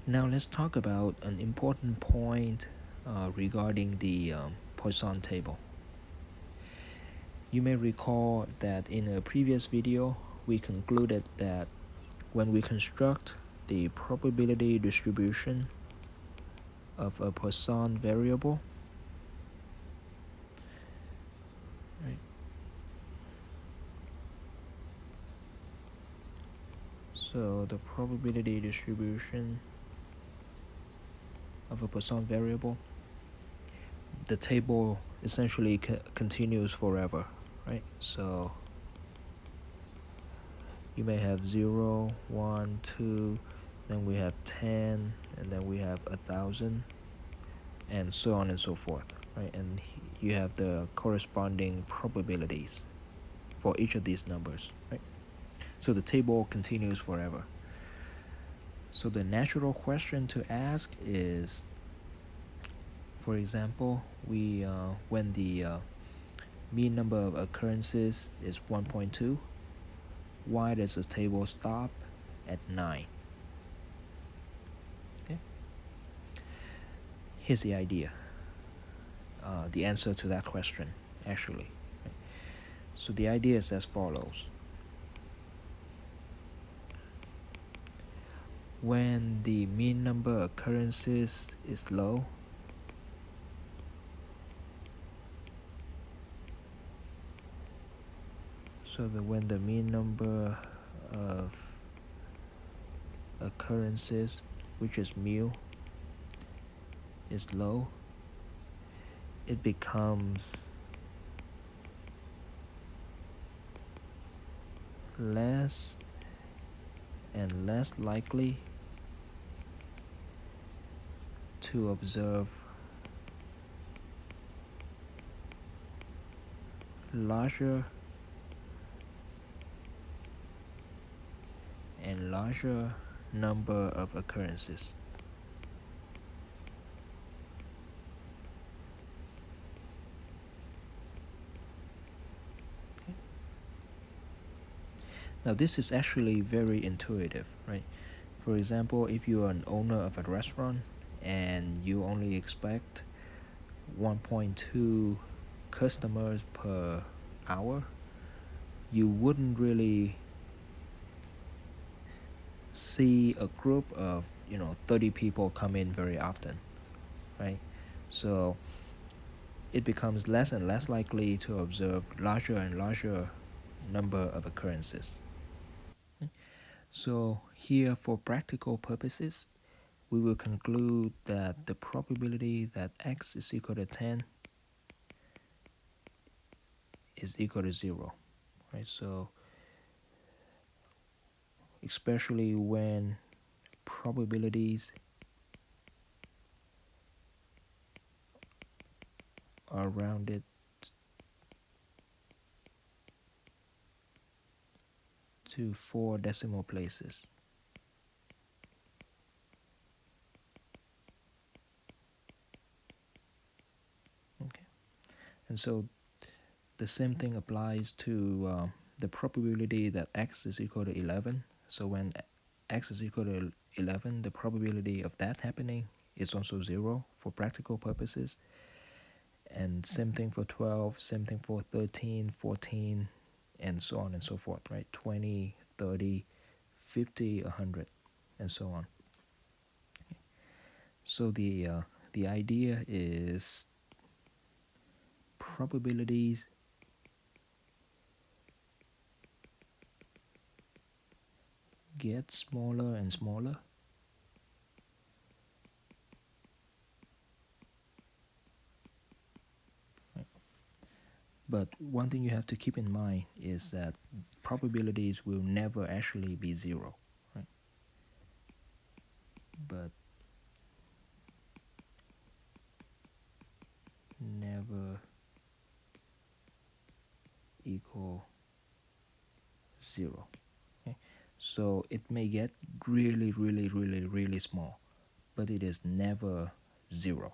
Now let's talk about an important point regarding the Poisson table. You may recall that in a previous video, we concluded that when we construct the probability distribution of a Poisson variable, right? So the probability distribution of a Poisson variable, the table essentially continues forever, right? So you may have 0, 1, 2, then we have 10, and then we have 1,000, and so on and so forth, right? And you have the corresponding probabilities for each of these numbers, right? So the table continues forever. So the natural question to ask is, for example, when the mean number of occurrences is 1.2, why does the table stop at 9? Okay. Here's the idea, the answer to that question, actually. Right? So the idea is as follows. When the mean number of occurrences is low, when the mean number of occurrences, which is mu, is low, it becomes less and less likely to observe larger and larger number of occurrences. Okay. Now this is actually very intuitive, right? For example, if you are an owner of a restaurant and you only expect 1.2 customers per hour, you wouldn't really see a group of 30 people come in very often, right? So it becomes less and less likely to observe larger and larger number of occurrences. So here, for practical purposes, we will conclude that the probability that x is equal to 10 is equal to 0, right? So especially when probabilities are rounded to 4 decimal places. Okay, and so the same thing applies to the probability that x is equal to 11. So when x is equal to 11, the probability of that happening is also 0 for practical purposes. And same thing for 12, same thing for 13, 14, and so on and so forth, right? 20, 30, 50, 100, and so on. So the idea is probabilities get smaller and smaller, right? But one thing you have to keep in mind is that probabilities will never actually be 0, right? But never equal 0. Okay? So it may get really, really, really, really small, but it is never 0.